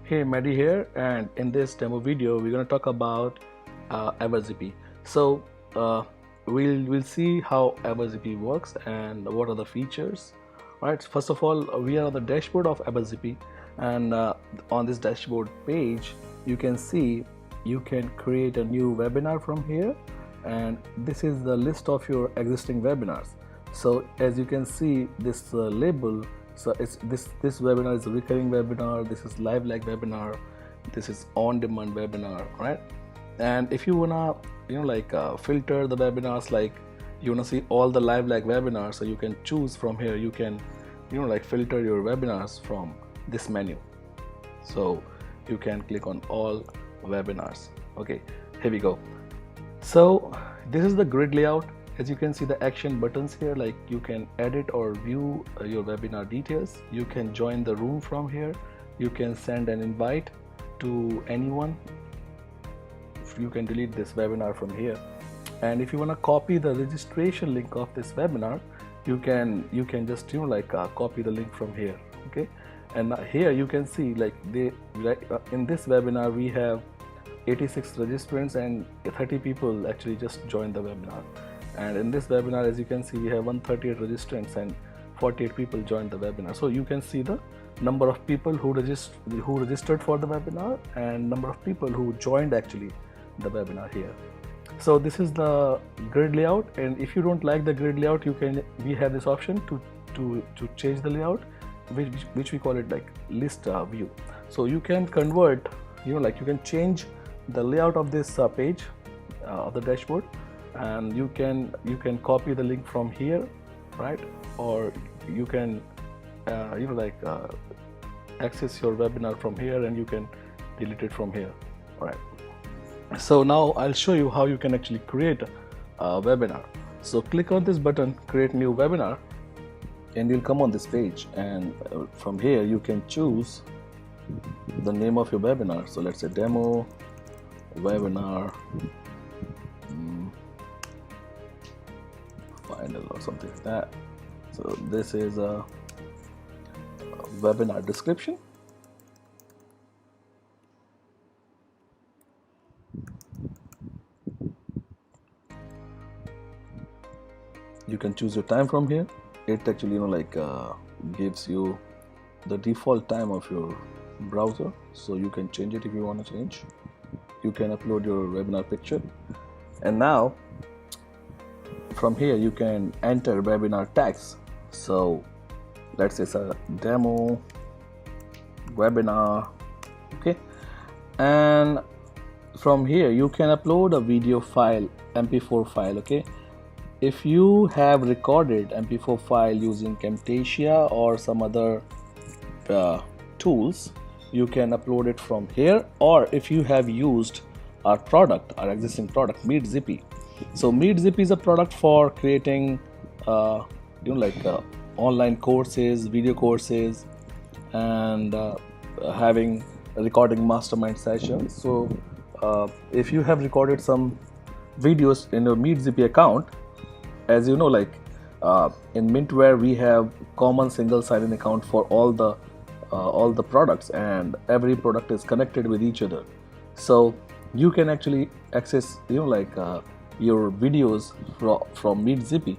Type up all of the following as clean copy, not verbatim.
Hey, Maddie here, and in this demo video we're going to talk about EverZippy. So we'll see how EverZippy works and what are the features. Right, first of all, we are on the dashboard of EverZippy, and on this dashboard page you can see you can create a new webinar from here, and this is the list of your existing webinars. So as you can see this label, so it's this webinar is a recurring webinar, this is live like webinar, this is on demand webinar, right? And if you wanna filter the webinars, like you wanna see all the live like webinars, so you can choose from here. You can filter your webinars from this menu, so you can click on all webinars. Okay, here we go. So this is the grid layout. As you can see the action buttons here, like you can edit or view your webinar details. You can join the room from here. You can send an invite to anyone. You can delete this webinar from here. And if you want to copy the registration link of this webinar, you can just copy the link from here. Okay, and here you can see in this webinar we have 86 registrants and 30 people actually just joined the webinar. And in this webinar, as you can see, we have 138 registrants and 48 people joined the webinar. So you can see the number of people who registered for the webinar and number of people who joined actually the webinar here. So this is the grid layout, and if you don't like the grid layout, we have this option to change the layout, which we call it like list view. So you can convert, you can change the layout of this page of the dashboard, and you can copy the link from here, right? Or you can access your webinar from here, and you can delete it from here. All right, so now I'll show you how you can actually create a webinar. So click on this button, create new webinar, and you'll come on this page, and from here you can choose the name of your webinar. So let's say demo webinar final or something like that. So this is a webinar description. You can choose your time from here. It actually gives you the default time of your browser, so you can change it if you want to change. You can upload your webinar picture, and now from here you can enter webinar tags. So let's say it's a demo webinar. Okay, and from here you can upload a video file, MP4 file. Okay, if you have recorded MP4 file using Camtasia or some other tools, you can upload it from here. Or if you have used our existing product, EverZippy. So EverZippy is a product for creating online courses, video courses, and having recording mastermind sessions. So if you have recorded some videos in your EverZippy account, as you know, in Mintware we have common single sign-in account for all the products, and every product is connected with each other. So you can actually access your videos from EverZippy,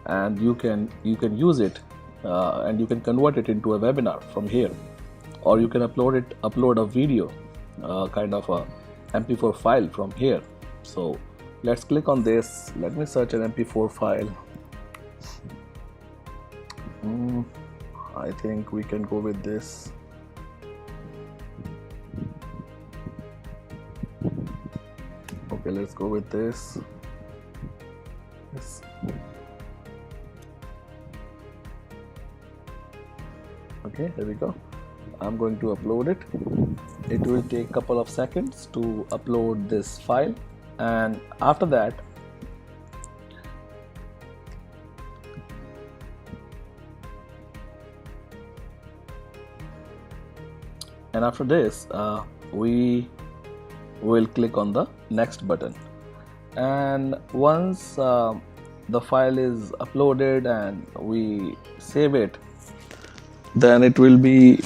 and you can use it and you can convert it into a webinar from here, or you can upload a video kind of a MP4 file from here. So let's click on this. Let me search an MP4 file. I think we can go with this. Okay, let's go with this. Yes. Okay, here we go. I'm going to upload it. It will take a couple of seconds to upload this file, and after that we will click on the next button, and once the file is uploaded and we save it, then it will be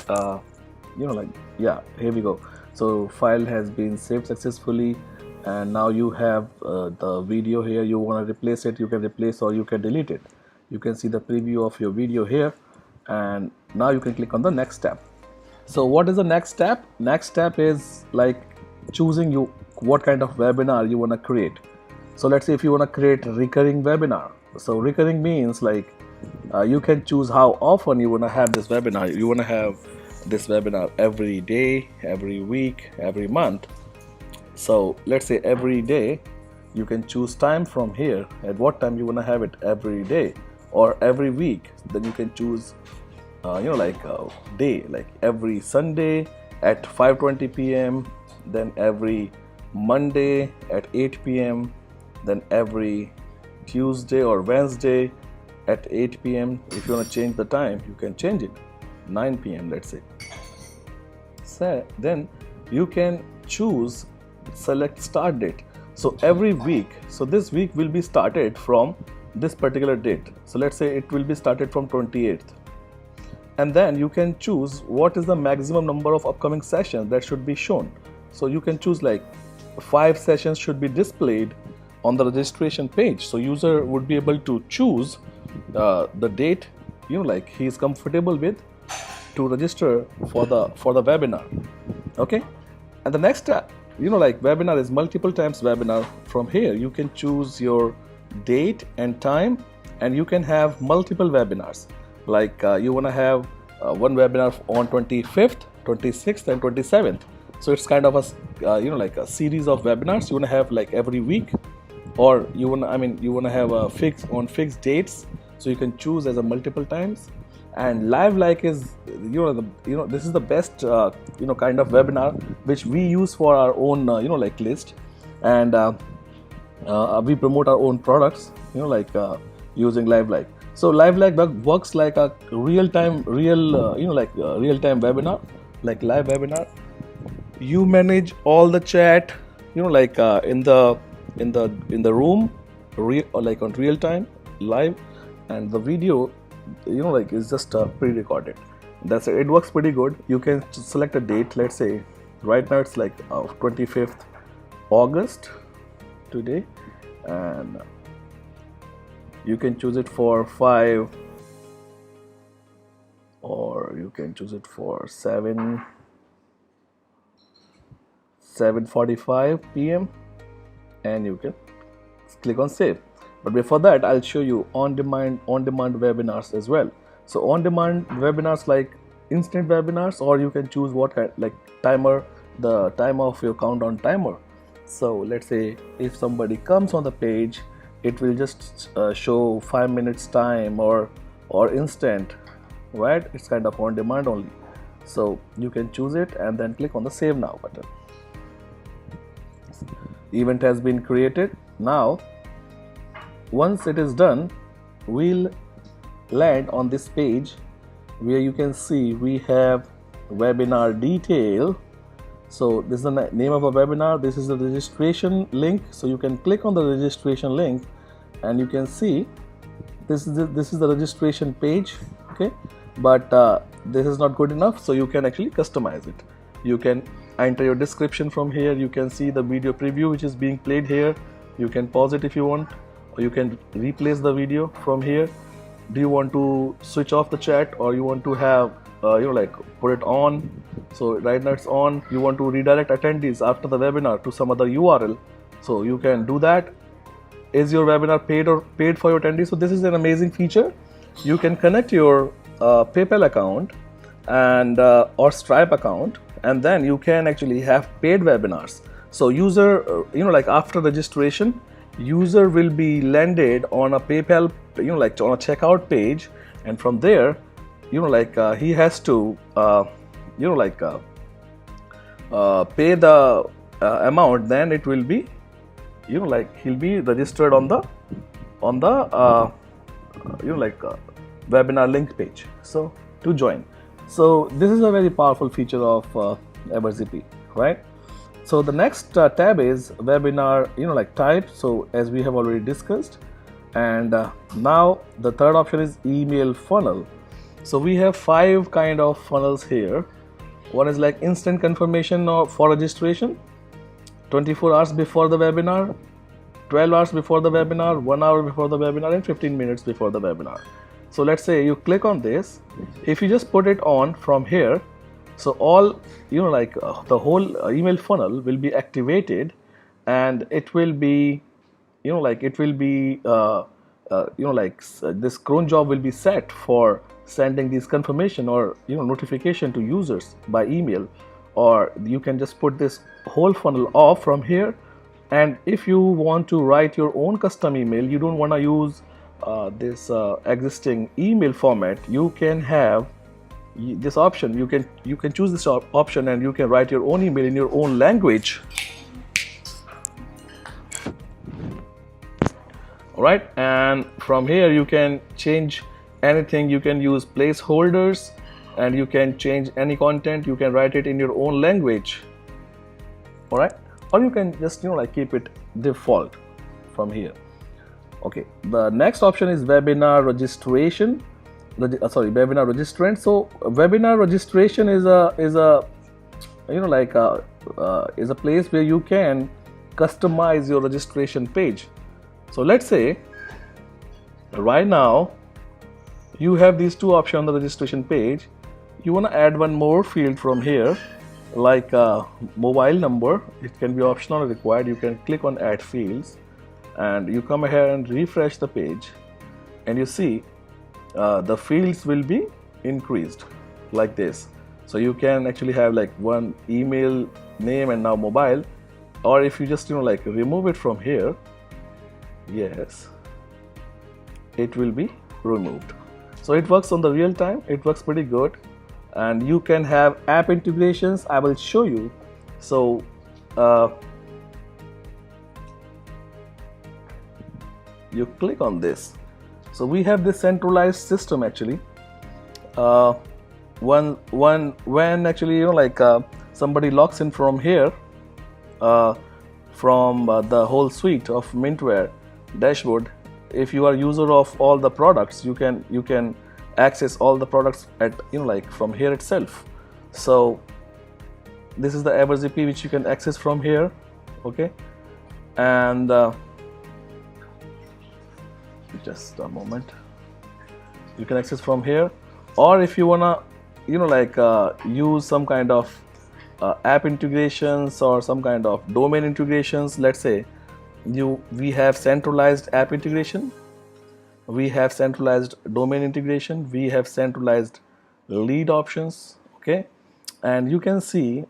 Yeah, here we go. So file has been saved successfully, and now you have the video here. You want to replace it, you can replace or you can delete it. You can see the preview of your video here, and now you can click on the next tab. So what is the next step? Next step is like choosing you what kind of webinar you want to create. So let's say if you want to create recurring webinar. So recurring means like you can choose how often you want to have this webinar. You want to have this webinar every day, every week, every month. So let's say every day. You can choose time from here at what time you want to have it every day, or every week. Then you can choose like a day, like every Sunday at 5:20 p.m., then every Monday at 8 p.m., then every Tuesday or Wednesday at 8 p.m. If you want to change the time, you can change it 9 p.m. let's say. So then you can choose select start date. So every week, so this week will be started from this particular date. So let's say it will be started from 28th. And then you can choose what is the maximum number of upcoming sessions that should be shown. So you can choose like 5 sessions should be displayed on the registration page. So user would be able to choose the date, like he is comfortable with to register for the webinar. Okay. And the next like webinar is multiple times webinar. From here you can choose your date and time, and you can have multiple webinars. Like you want to have one webinar on 25th, 26th and 27th. So it's kind of a like a series of webinars you want to have like every week, or you want to have a fixed dates, so you can choose as a multiple times. And live like is this is the best kind of webinar which we use for our own like list, and we promote our own products using live like. So live like works like a real-time webinar, like live webinar. You manage all the chat in the room, like on real time live, and the video is just pre-recorded. That's it. It works pretty good. You can select a date. Let's say right now it's like 25th August today, and you can choose it for 5, or you can choose it for 7:45 p.m. and you can click on save. But before that, I'll show you on-demand webinars as well. So on-demand webinars like instant webinars, or you can choose what kind, like timer, the time of your countdown timer. So let's say if somebody comes on the page, it will just show 5 minutes time or instant, right? It's kind of on demand only. So you can choose it and then click on the save now button. Event has been created. Now once it is done, we'll land on this page where you can see we have webinar detail. So this is the name of a webinar. This is the registration link. So you can click on the registration link, and you can see this is the registration page. Okay, but this is not good enough, so you can actually customize it. You can enter your description from here. You can see the video preview which is being played here. You can pause it if you want, or you can replace the video from here. Do you want to switch off the chat, or you want to have put it on? So right now it's on. You want to redirect attendees after the webinar to some other URL, so you can do that. Is your webinar paid for your attendees? So this is an amazing feature. You can connect your PayPal account and or Stripe account, and then you can actually have paid webinars. So user after registration, user will be landed on a PayPal on a checkout page, and from there he has to pay the amount. Then it will be he'll be registered on the webinar link page, so to join. So this is a very powerful feature of EverZippy, right? So the next tab is webinar type. So as we have already discussed, and now the third option is email funnel. So we have 5 kind of funnels here. One is like instant confirmation for registration, 24 hours before the webinar, 12 hours before the webinar, 1 hour before the webinar, and 15 minutes before the webinar. So let's say you click on this. If you just put it on from here, so all, the whole email funnel will be activated, and it will be, this cron job will be set for sending these confirmation or notification to users by email. Or you can just put this whole funnel off from here. And if you want to write your own custom email, you don't want to use this existing email format, you can have this option. You can choose this option, and you can write your own email in your own language. All right, and from here you can change anything. You can use placeholders, and you can change any content. You can write it in your own language. All right, or you can just keep it default from here. Okay, the next option is webinar registration. Webinar registrant. So webinar registration is a place where you can customize your registration page. So let's say right now you have these two options on the registration page. You want to add one more field from here, like mobile number. It can be optional or required. You can click on add fields, and you come here and refresh the page, and you see the fields will be increased like this. So you can actually have like one email name and now mobile. Or if you just remove it from here, yes, it will be removed. So it works on the real time. It works pretty good. And you can have app integrations. I will show you. So you click on this. So we have this centralized system actually. When actually somebody logs in from here, from the whole suite of Mintware dashboard, if you are user of all the products, you can access all the products at from here itself. So this is the EverZippy, which you can access from here. Okay, and just a moment, you can access from here. Or if you wanna use some kind of app integrations or some kind of domain integrations, let's say we have centralized app integration, we have centralized domain integration, we have centralized lead options. Okay, and you can see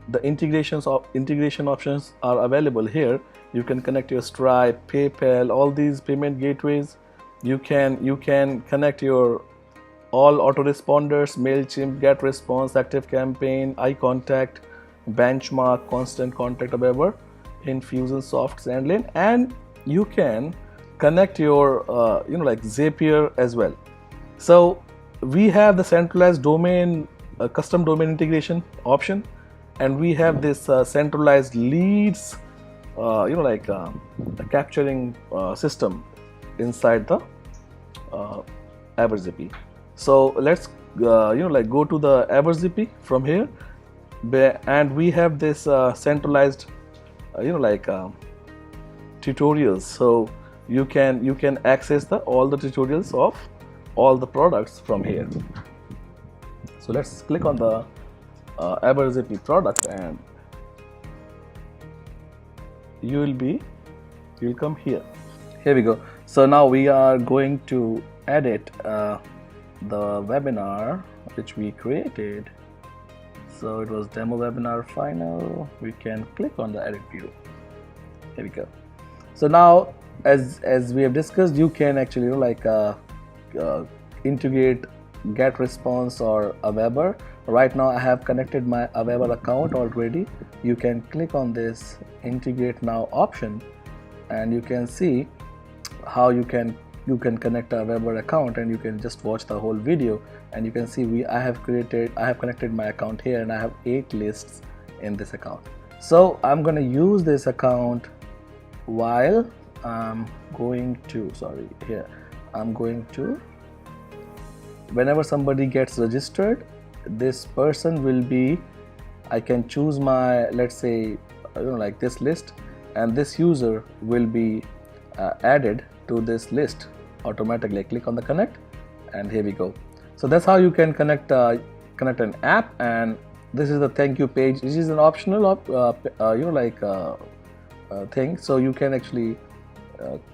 the integration options are available here. You can connect your Stripe, PayPal, all these payment gateways. You can connect your all autoresponders, MailChimp, GetResponse, ActiveCampaign, iContact, Benchmark, Constant Contact, whatever, Infusionsoft, Sendlane, and you can connect your Zapier as well. So we have the centralized domain, custom domain integration option, and we have this centralized leads, capturing system inside the EverZippy. So let's go to the EverZippy from here, and we have this centralized tutorials. So you can access all the tutorials of all the products from here. So let's click on the EverZippy product, and you'll come here. Here we go. So now we are going to edit the webinar which we created. So it was demo webinar final. We can click on the edit view. Here we go. So now, as we have discussed, you can actually integrate GetResponse or Aweber. Right now I have connected my Aweber account already. You can click on this integrate now option, and you can see how you can connect a Aweber account, and you can just watch the whole video, and you can see I have connected my account here, and I have 8 lists in this account. So I'm going to use this account while I'm going to whenever somebody gets registered, this person will be, I can choose my, let's say, like this list, and this user will be added to this list automatically. I click on the connect, and here we go. So that's how you can connect an app. And this is the thank you page. This is an optional thing, so you can actually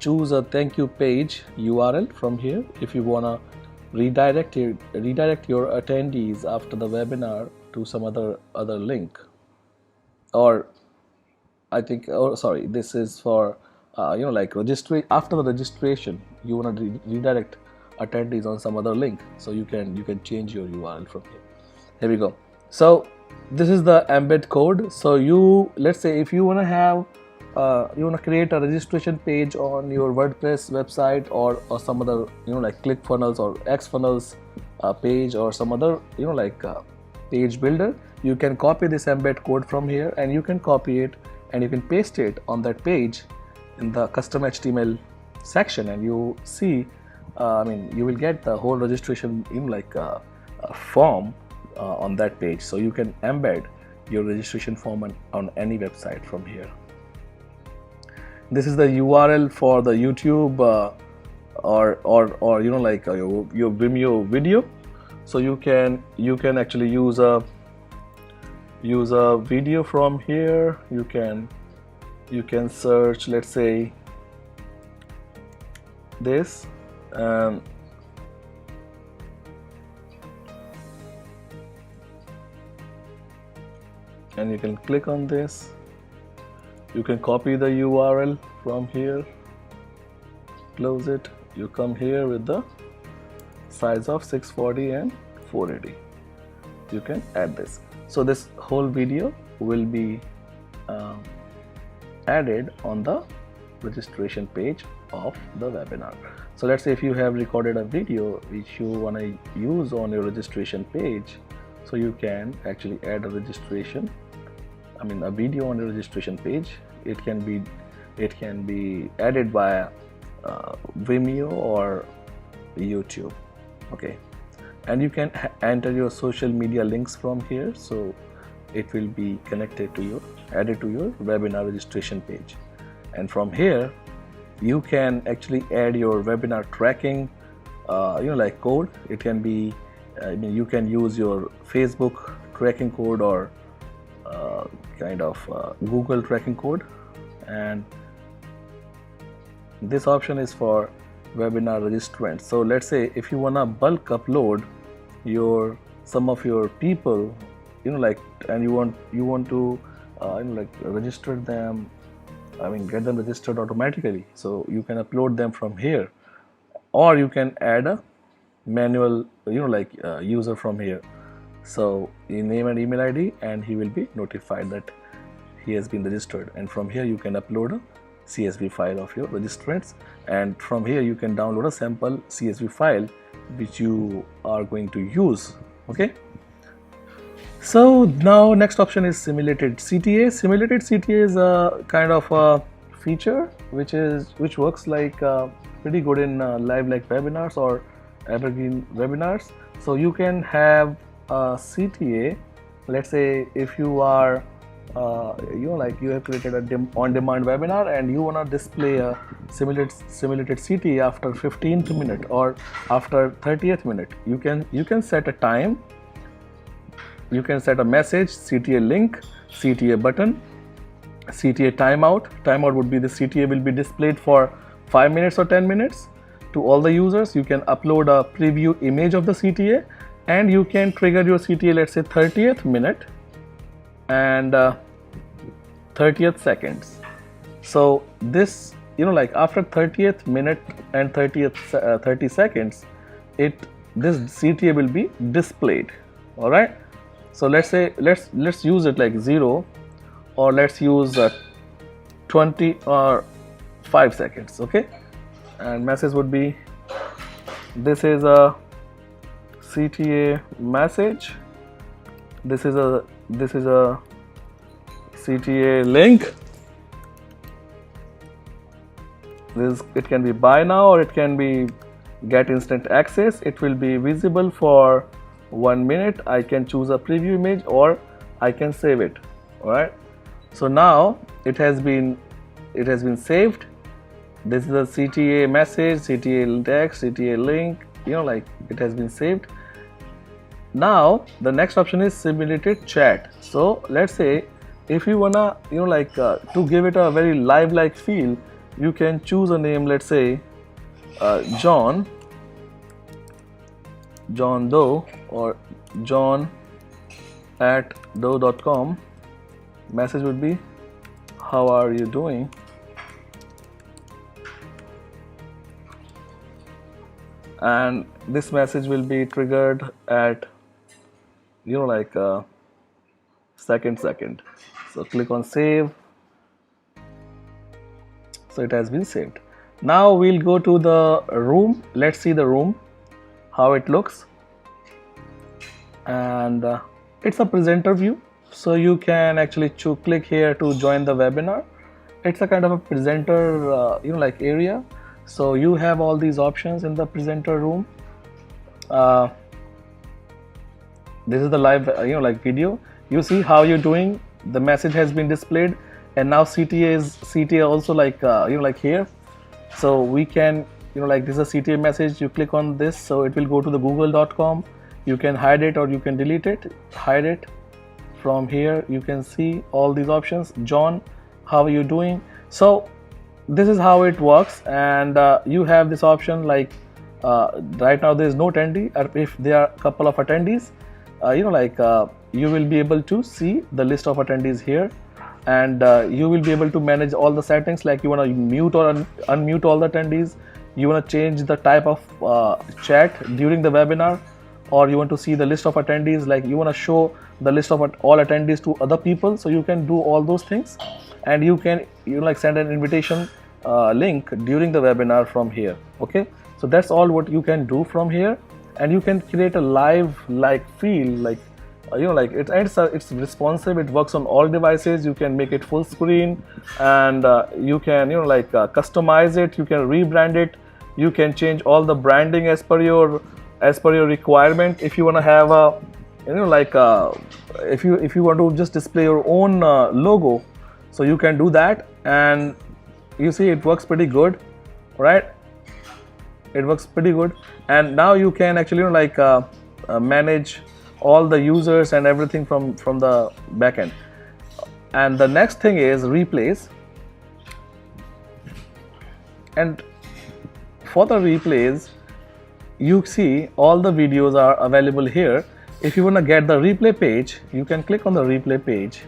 choose a thank you page URL from here if you wanna redirect your attendees after the webinar to some other link. Or I think, oh sorry, this is for registry. After the registration, you want to redirect attendees on some other link, so you can change your URL from here. Here we go. So this is the embed code. So let's say if you want to have you want to create a registration page on your WordPress website, or some other like ClickFunnels or XFunnels page, or some other page builder, you can copy this embed code from here, and you can copy it and you can paste it on that page in the custom HTML section, and you see you will get the whole registration form on that page. So you can embed your registration form on any website from here. This is the URL for the YouTube or your Vimeo video. So you can actually use a video from here. You can search, let's say, this, and you can click on this. You can copy the URL from here, close it. You come here with the size of 640 and 480. You can add this. So this whole video will be added on the registration page of the webinar. So let's say if you have recorded a video which you want to use on your registration page, so you can actually add a video on the registration page. It can be added by Vimeo or YouTube. Okay, and you can enter your social media links from here, so it will be added to your webinar registration page. And from here you can actually add your webinar tracking code. It can be you can use your Facebook tracking code, or Google tracking code. And this option is for webinar registrants. So let's say if you want to bulk upload some of your people, and you want to register them, get them registered automatically, so you can upload them from here, or you can add a manual user from here. So you name and email ID, and he will be notified that he has been registered. And from here you can upload a CSV file of your registrants, and from here you can download a sample CSV file which you are going to use. Okay, so now next option is simulated CTA. Simulated CTA is a kind of a feature which works pretty good in live webinars or Evergreen webinars. So you can have a CTA. Let's say if you are you have created a on-demand webinar, and you want to display a simulated CTA after 15th minute or after 30th minute. You can set a time, you can set a message, CTA link, CTA button, CTA timeout. Timeout would be the CTA will be displayed for 5 minutes or 10 minutes to all the users. You can upload a preview image of the CTA, and you can trigger your CTA, let's say 30th minute and 30th seconds. So this after 30th minute and 30 seconds, this CTA will be displayed. All right, so let's use it like 0, or let's use 20 or 5 seconds. Okay, and message would be, this is a CTA message, this is a CTA link. It can be buy now, or it can be get instant access. It will be visible for 1 minute, I can choose a preview image or I can save it. All right, so now it has been saved. This is the CTA message, CTA text, CTA link, like it has been saved. Now the next option is simulated chat. So let's say if you wanna to give it a very live like feel, you can choose a name, let's say John Doe or John at doe.com. Message would be, how are you doing? And this message will be triggered at second. So click on save. So it has been saved. Now we'll go to the room. Let's see the room, how it looks. And it's a presenter view, so you can actually click here to join the webinar. It's a kind of a presenter area. So you have all these options in the presenter room. This is the live video. You see how you're doing. The message has been displayed, and now CTA also here. So we can this is a CTA message. You click on this, so it will go to the google.com. You can hide it or you can delete it. Hide it. From here you can see all these options. John, how are you doing? So this is how it works, and you have this option right now there is no attendee. If there are a couple of attendees, you will be able to see the list of attendees here, and you will be able to manage all the settings, like you want to mute or unmute all the attendees, you want to change the type of chat during the webinar, or you want to see the list of attendees, like you want to show the list of all attendees to other people. So you can do all those things, and you can send an invitation link during the webinar from here. Okay, so that's all what you can do from here, and you can create a live feel, it's responsive. It works on all devices. You can make it full screen, and you can customize it. You can rebrand it. You can change all the branding as per your requirement. If you want to have a if you want to just display your own logo, so you can do that. And you see it works pretty good, right? It works pretty good. And now you can actually manage all the users and everything from the backend. And the next thing is replays. And for the replays, you see all the videos are available here. If you want to get the replay page, you can click on the replay page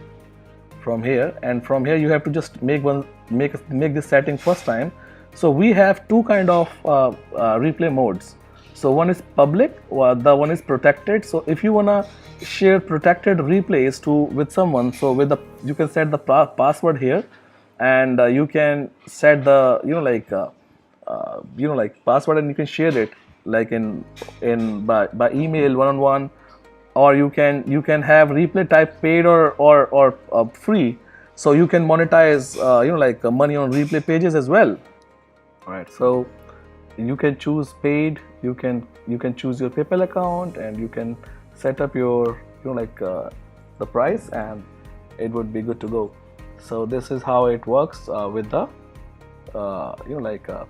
from here, and from here you have to just make this setting first time. So we have two kind of replay modes. So one is public, the one is protected. So if you wanna share protected replays with someone, so you can set the password here, and you can set the password, and you can share it by email, one-on-one, or you can have replay type paid or free. So you can monetize money on replay pages as well. All right, so you can choose paid. You can choose your PayPal account, and you can set up your the price, and it would be good to go. So this is how it works with the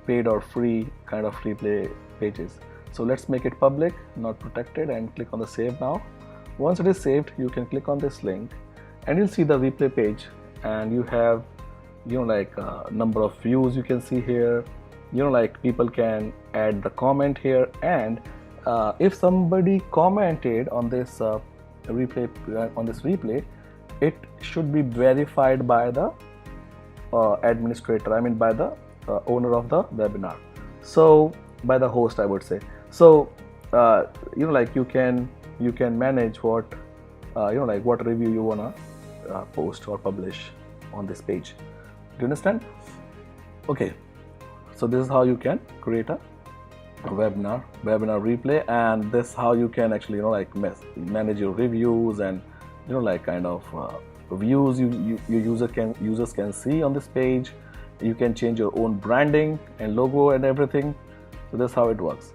paid or free kind of replay pages. So let's make it public, not protected, and click on the save now. Once it is saved, you can click on this link, and you'll see the replay page, and you have number of views you can see here. People can add the comment here, and if somebody commented on this replay, it should be verified by the administrator, I mean by the owner of the webinar, so by the host, I would say. So you can manage what what review you wanna post or publish on this page. Do you understand? Okay, so this is how you can create a webinar replay, and this is how you can actually manage your reviews and kind of views users can see on this page. You can change your own branding and logo and everything. So that's how it works.